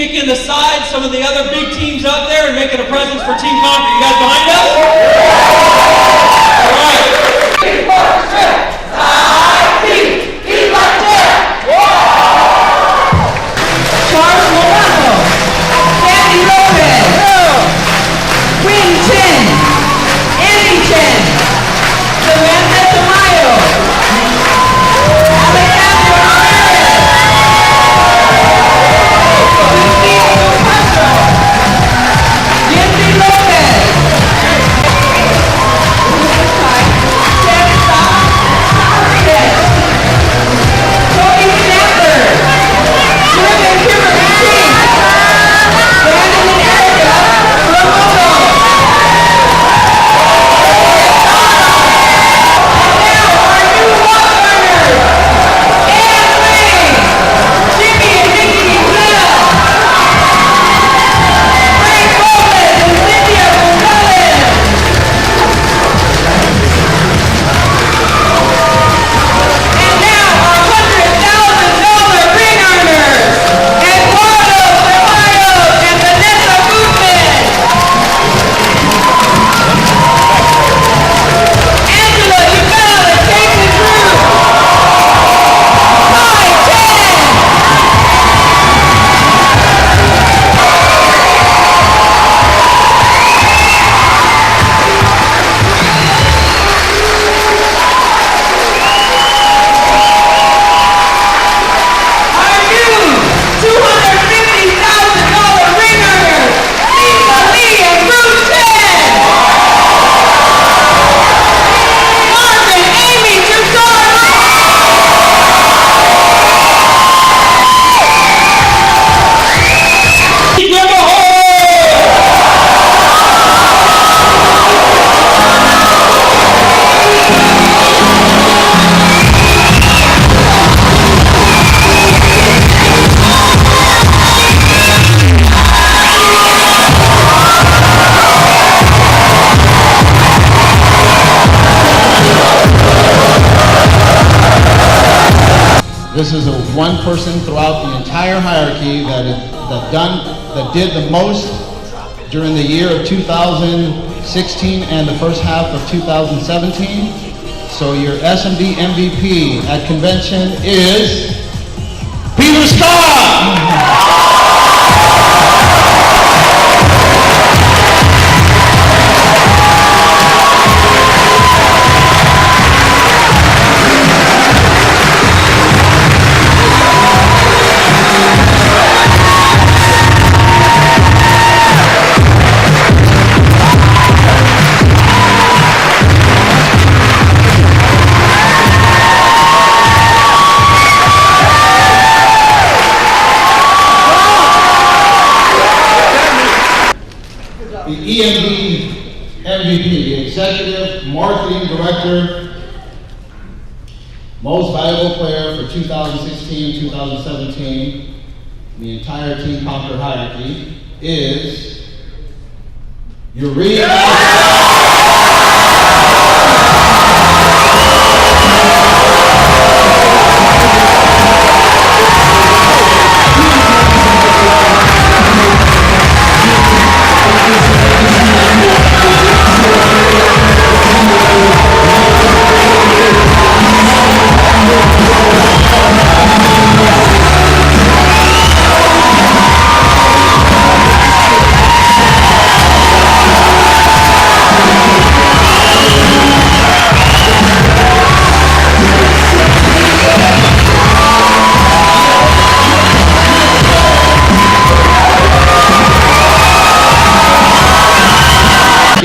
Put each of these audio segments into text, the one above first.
kick in the side, some of the other big teams up there, and making a presence for Team Conquer. You guys behind us? All right. This is one person throughout the entire hierarchy that did the most during the year of 2016 and the first half of 2017. So your SMD MVP at convention is Peter Scott. The EMD MVP, Executive Marketing Director, Most Valuable Player for 2016 and 2017, the entire Team Conquer hierarchy, is Eureka.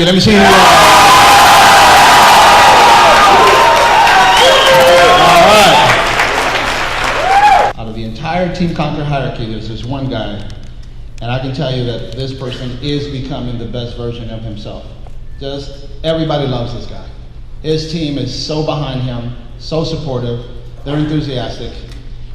Let me see you. All right. Out of the entire Team Conquer hierarchy, there's this one guy, and I can tell you that this person is becoming the best version of himself. Just everybody loves this guy. His team is so behind him, so supportive. They're enthusiastic.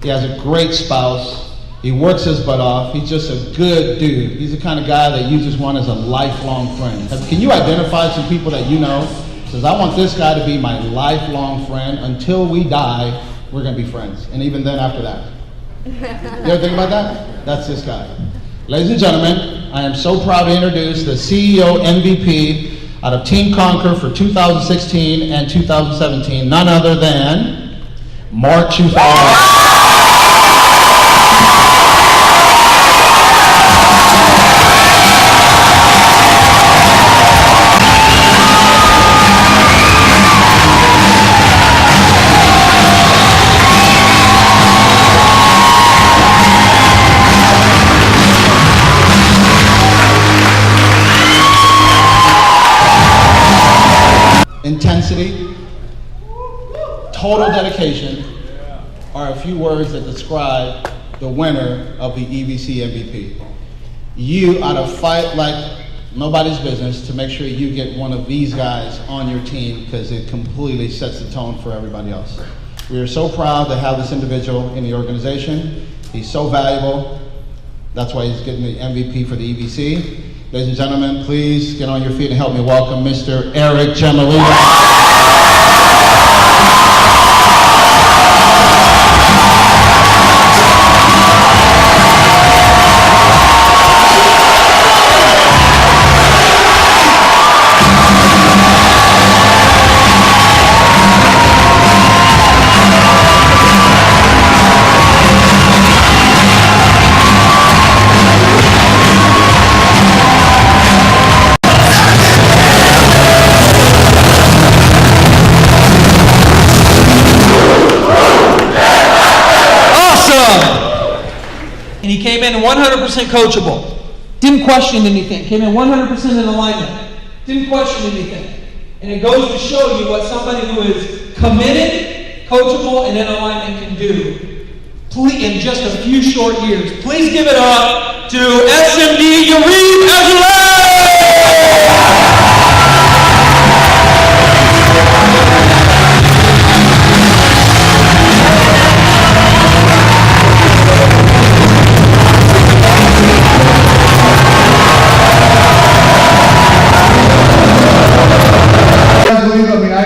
He has a great spouse. He works his butt off. He's just a good dude. He's the kind of guy that you just want as a lifelong friend. Can you identify some people that you know? Says, I want this guy to be my lifelong friend. Until we die, we're going to be friends. And even then after that. You ever think about that? That's this guy. Ladies and gentlemen, I am so proud to introduce the CEO MVP out of Team Conquer for 2016 and 2017, none other than Mark Chufal. Intensity, total dedication are a few words that describe the winner of the EVC MVP. You ought to fight like nobody's business to make sure you get one of these guys on your team because it completely sets the tone for everybody else. We are so proud to have this individual in the organization. He's so valuable. That's why he's getting the MVP for the EVC. Ladies and gentlemen, please get on your feet and help me welcome Mr. Eric Gemelino. And he came in 100% coachable. Didn't question anything. Came in 100% in alignment. Didn't question anything. And it goes to show you what somebody who is committed, coachable, and in alignment can do in just a few short years. Please give it up to SMD Yareem Azulay!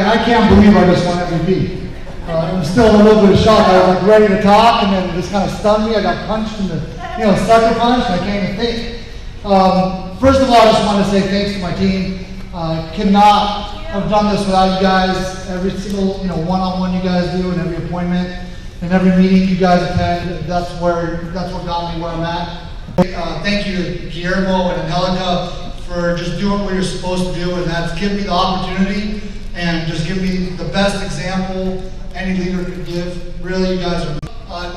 I can't believe I just won MVP. I'm still a little bit of shock. I was like ready to talk, and then it just kind of stunned me. I got punched in the, sucker punch, and I can't even think. First of all, I just want to say thanks to my team. Cannot have done this without you guys. Every single, one-on-one you guys do, and every appointment, and every meeting you guys attend. That's what got me where I'm at. Thank you to Guillermo and Angelica for just doing what you're supposed to do, and that's give me the opportunity and just give me the best example any leader could give. Really, you guys are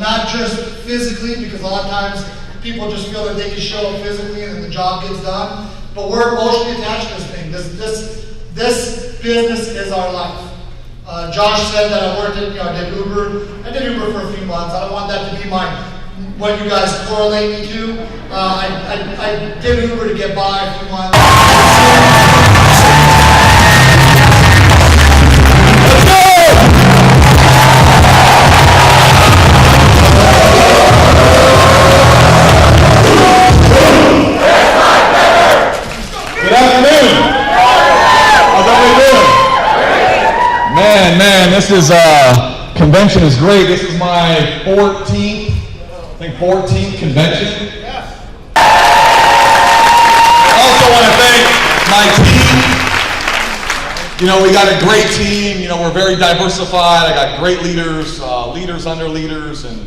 not just physically, because a lot of times people just feel that they can show up physically and then the job gets done, but we're emotionally attached to this thing. This business is our life. Josh said that I worked at, I did Uber for a few months. I don't want that to be what you guys correlate me to. I did Uber to get by a few months. This convention is great. This is my 14th convention. I also want to thank my team. We got a great team. We're very diversified. I got great leaders, leaders under leaders, and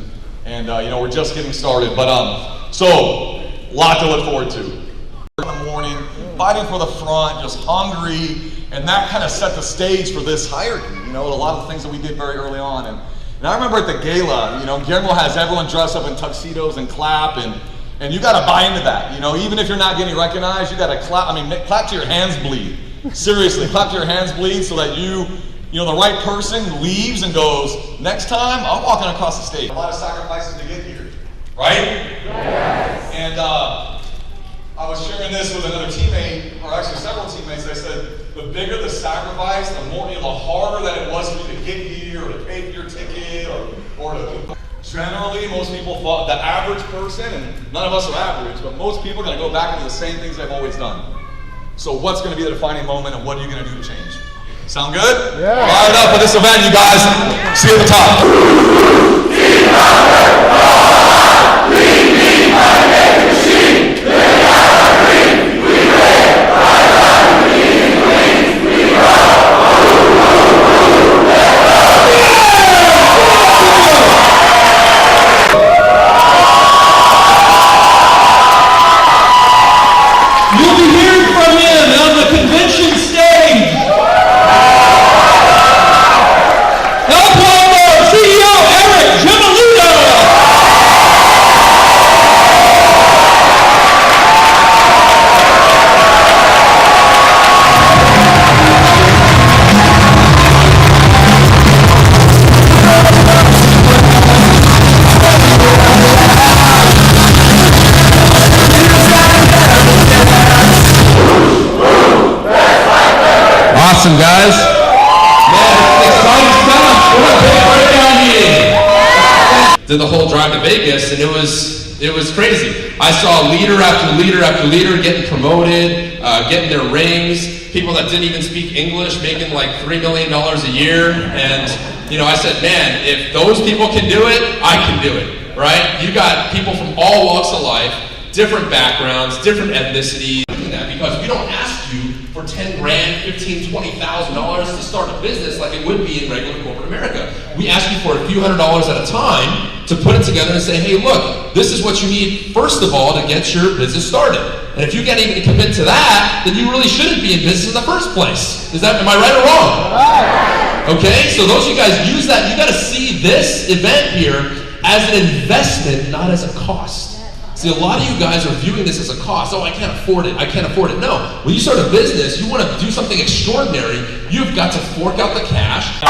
we're just getting started. But so a lot to look forward to. In the morning, fighting for the front, just hungry. And that kind of set the stage for this hierarchy, a lot of the things that we did very early on. And I remember at the gala, Guillermo has everyone dress up in tuxedos and clap, and you got to buy into that. Even if you're not getting recognized, you got to clap. Clap to your hands bleed. Seriously, clap to your hands bleed so that the right person leaves and goes, next time, I'm walking across the stage. A lot of sacrifices to get here, right? Yes. And I was sharing this with another teammate, or actually several teammates. I said, the bigger the sacrifice, the harder that it was for you to get here, or to pay for your ticket, or to. Generally, most people thought, the average person, and none of us are average, but most people are going to go back into the same things they've always done. So what's going to be the defining moment, and what are you going to do to change? Sound good? Yeah. Fired up for this event, you guys. See you at the top. did the whole drive to Vegas, and it was crazy. I saw leader after leader after leader getting promoted, getting their rings, people that didn't even speak English making like $3 million a year. And, I said, man, if those people can do it, I can do it, right? You got people from all walks of life, different backgrounds, different ethnicities. Because we don't ask you for 10 grand, $15,000, $20,000 to start a business like it would be in regular corporate America. We ask you for a few $100s at a time to put it together and say, hey, look, this is what you need, first of all, to get your business started. And if you can't even commit to that, then you really shouldn't be in business in the first place. Am I right or wrong? Okay, so those of you guys use that. You got to see this event here as an investment, not as a cost. See, a lot of you guys are viewing this as a cost. Oh, I can't afford it. I can't afford it. No. When you start a business, you want to do something extraordinary, you've got to fork out the cash.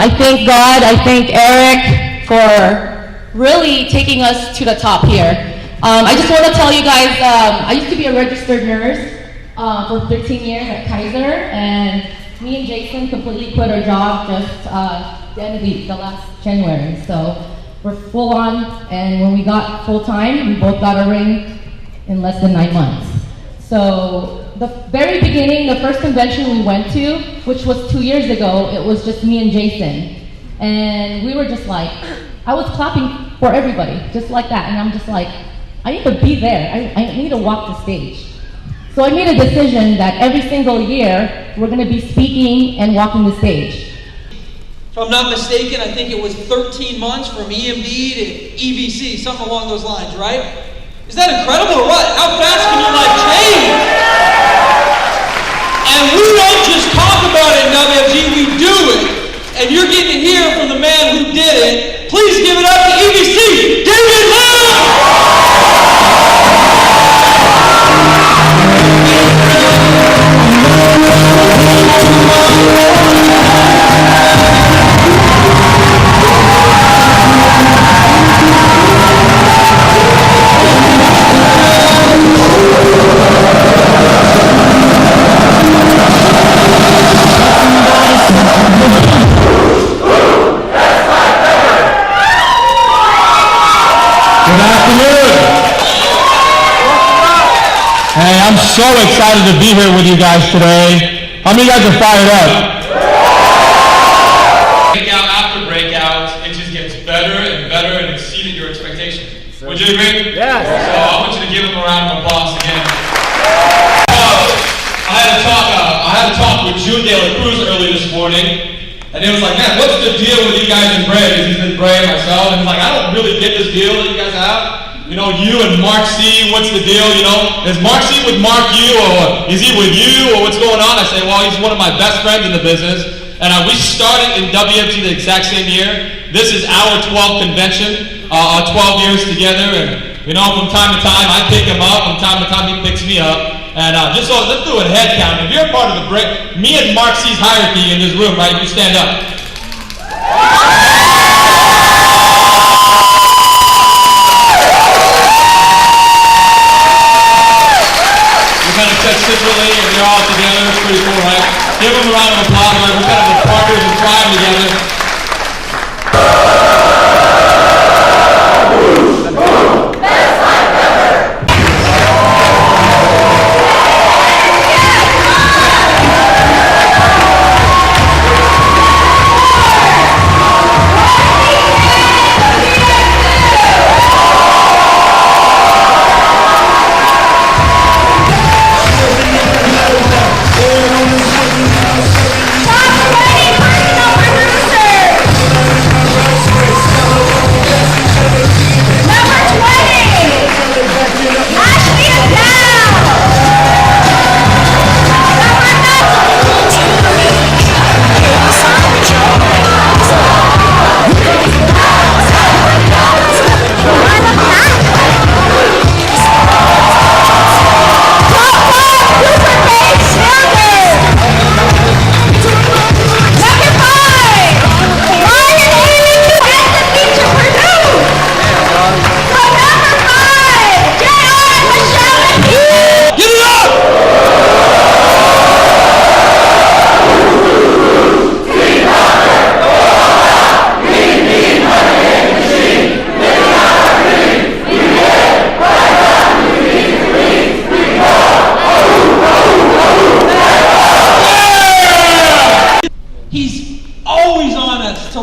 I thank God, I thank Eric for really taking us to the top here. I just want to tell you guys, I used to be a registered nurse for 15 years at Kaiser, and me and Jason completely quit our job just the end of the last January. So we're full on, and when we got full time, we both got a ring in less than 9 months. So the very beginning, the first convention we went to, which was 2 years ago, it was just me and Jason. And we were just like, I was clapping for everybody, just like that. And I'm just like, I need to be there. I need to walk the stage. So I made a decision that every single year, we're going to be speaking and walking the stage. If I'm not mistaken, I think it was 13 months from EMD to EVC, something along those lines, right? Is that incredible or what? How fast can your life change? And we don't just talk about it in WFG, we do it. And you're getting to hear from the man who did it. Please give it up to EVC, David Lamb! Hey, I'm so excited to be here with you guys today. How many of you guys are fired up? Breakout after breakout, it just gets better and better and exceeded your expectations. Would you agree? Yes. So I want you to give him a round of applause again. I had a talk with June De La Cruz early this morning, and it was like, man, what's the deal with you guys in Bray? Because he's in Bray and myself, and he's like, I don't really get this deal that you guys have. You know, you and Mark C, what's the deal, you know? Is Mark C with Mark U, or is he with you, or what's going on? I say, well, he's one of my best friends in the business. And we started in WFG the exact same year. This is our 12th convention, our 12 years together. And, you know, from time to time, I pick him up. From time to time, he picks me up. And just so, let's do a head count. If you're a part of the break, me and Mark C's hierarchy in this room, right, you stand up. Separately, and they're all together. It's pretty cool, right? Give them a round of applause, right? We're kind of partners in crime together. Stop!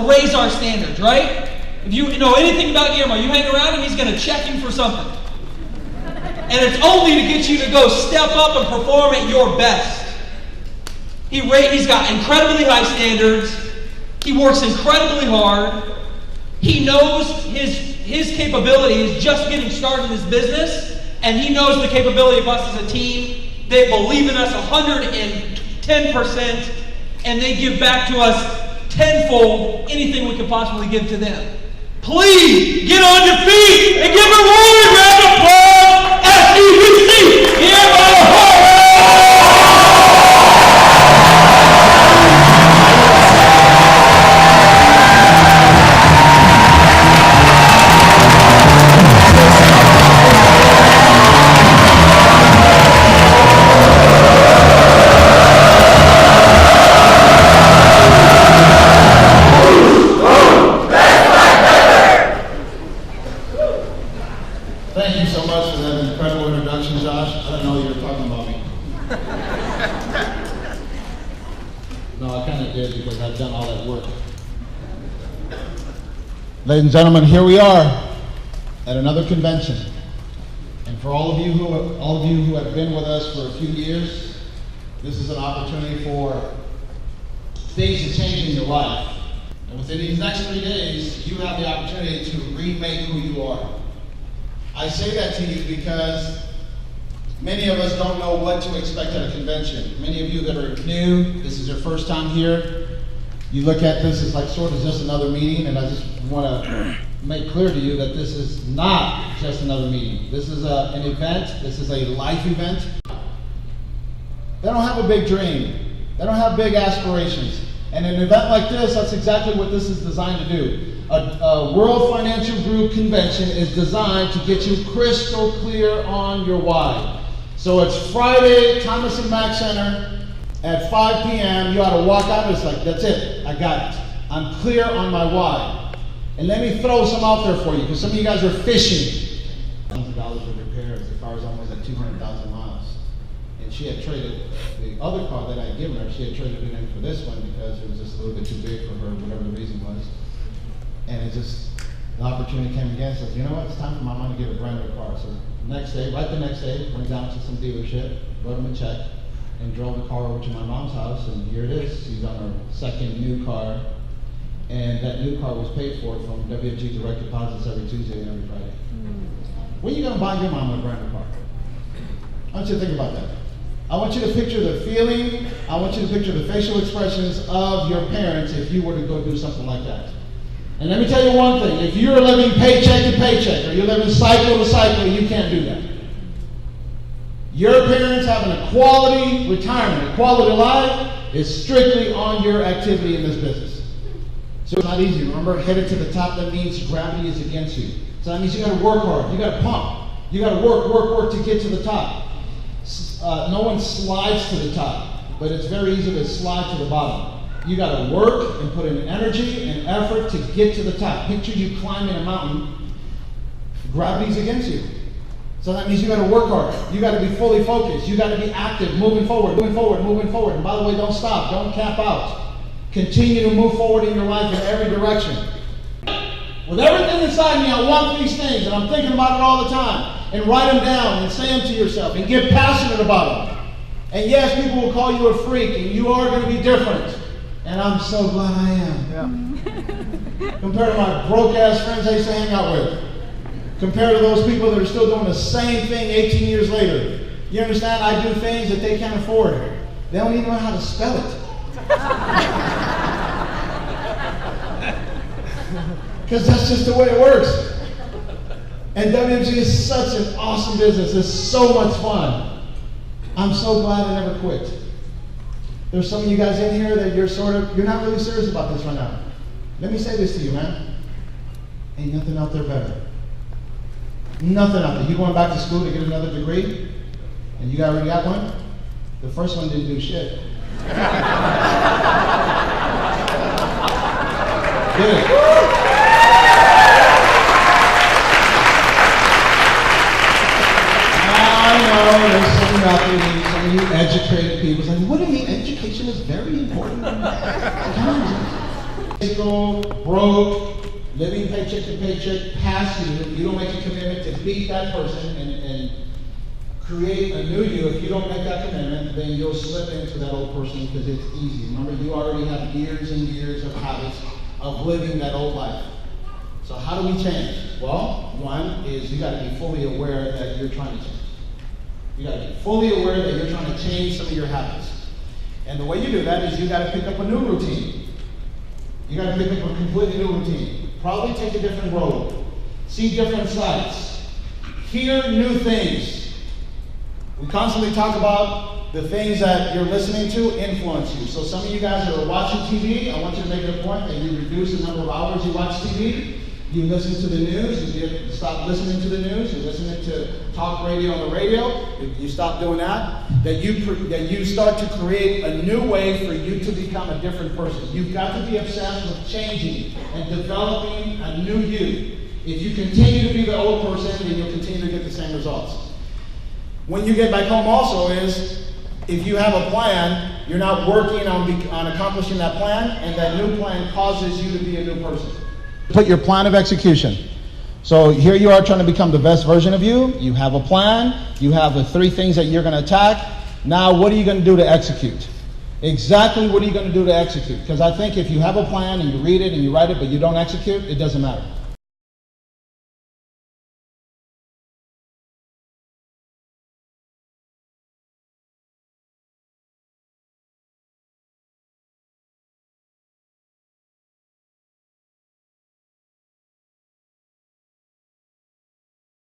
to raise our standards, right? If you know anything about Guillermo, you hang around him, he's going to check you for something. And it's only to get you to go step up and perform at your best. He's got incredibly high standards. He works incredibly hard. He knows his capability is just getting started in this business, and he knows the capability of us as a team. They believe in us 110%, and they give back to us tenfold anything we could possibly give to them. Please get on your feet and give a roaring round of applause, SEBC, Guillermo. Thank you so much for that incredible introduction, Josh. I didn't know you were talking about me. No, I kind of did because I've done all that work. Ladies and gentlemen, here we are at another convention. And for all of you who have been with us for a few years, this is an opportunity for things to change in your life. And within these next 3 days, you have the opportunity to remake who you are. I say that to you because many of us don't know what to expect at a convention. Many of you that are new, this is your first time here, you look at this as like sort of just another meeting, and I just want to make clear to you that this is not just another meeting. This is an event. This is a life event. They don't have a big dream. They don't have big aspirations. And an event like this, that's exactly what this is designed to do. A World Financial Group convention is designed to get you crystal clear on your why. So it's Friday, Thomas and Mack Center at 5 p.m. You ought to walk out and it's like, that's it, I got it. I'm clear on my why. And let me throw some out there for you, because some of you guys are fishing. $1,000 of repairs, the car's almost at 200,000 miles. And she had traded the other car that I had given her, she had traded it in for this one because it was just a little bit too big for her, whatever the reason was. And it just, the opportunity came again, says, you know what, it's time for my mom to get a brand new car. So the next day, went down to some dealership, wrote them a check, and drove the car over to my mom's house, and here it is. She's on her second new car, and that new car was paid for from WFG direct deposits every Tuesday and every Friday. When are you gonna buy your mom a brand new car? I want you to think about that. I want you to picture the feeling, I want you to picture the facial expressions of your parents if you were to go do something like that. And let me tell you one thing, if you're living paycheck to paycheck, or you're living cycle to cycle, you can't do that. Your parents having a quality retirement, a quality life, is strictly on your activity in this business. So it's not easy. Remember, headed to the top, that means gravity is against you. So that means you gotta work hard, you gotta pump, you gotta work to get to the top. No one slides to the top, but it's very easy to slide to the bottom. You got to work and put in energy and effort to get to the top. Picture you climbing a mountain. Gravity's against you. So that means you got to work hard. You got to be fully focused. You got to be active, moving forward. And by the way, don't stop. Don't cap out. Continue to move forward in your life in every direction. With everything inside me, I want these things, and I'm thinking about it all the time. And write them down and say them to yourself and get passionate about them. And yes, people will call you a freak, and you are going to be different. And I'm so glad I am. Yeah. Compared to my broke-ass friends I used to hang out with. Compared to those people that are still doing the same thing 18 years later. You understand? I do things that they can't afford. They don't even know how to spell it. Because that's just the way it works. And WMG is such an awesome business. It's so much fun. I'm so glad I never quit. There's some of you guys in here that you're not really serious about this right now. Let me say this to you, man. Ain't nothing out there better. Nothing out there. You going back to school to get another degree, and you already got one? The first one didn't do shit. Did it? I know there's some out there, some of you educated people, like, what do you mean? Education is very important. School, broke, living paycheck to paycheck, past you don't make a commitment to beat that person and create a new you. If you don't make that commitment, then you'll slip into that old person because it's easy. Remember, you already have years and years of habits of living that old life. So how do we change? Well, one is you got to be fully aware that you're trying to change. You got to be fully aware that you're trying to change some of your habits. And the way you do that is you got to pick up a new routine. You got to pick up a completely new routine. Probably take a different road. See different sights. Hear new things. We constantly talk about the things that you're listening to influence you. So some of you guys that are watching TV, I want you to make it a point that you reduce the number of hours you watch TV. You listen to the news, you stop listening to the news, you're listening to talk radio on the radio, you stop doing that, that you start to create a new way for you to become a different person. You've got to be obsessed with changing and developing a new you. If you continue to be the old person, then you'll continue to get the same results. When you get back home also is, if you have a plan, you're not working on accomplishing that plan, and that new plan causes you to be a new person. Put your plan of execution. So here you are trying to become the best version of you. You have a plan. You have the 3 things that you're going to attack. Now what are you going to do to execute? Exactly what are you going to do to execute? Because I think if you have a plan and you read it and you write it but you don't execute, it doesn't matter.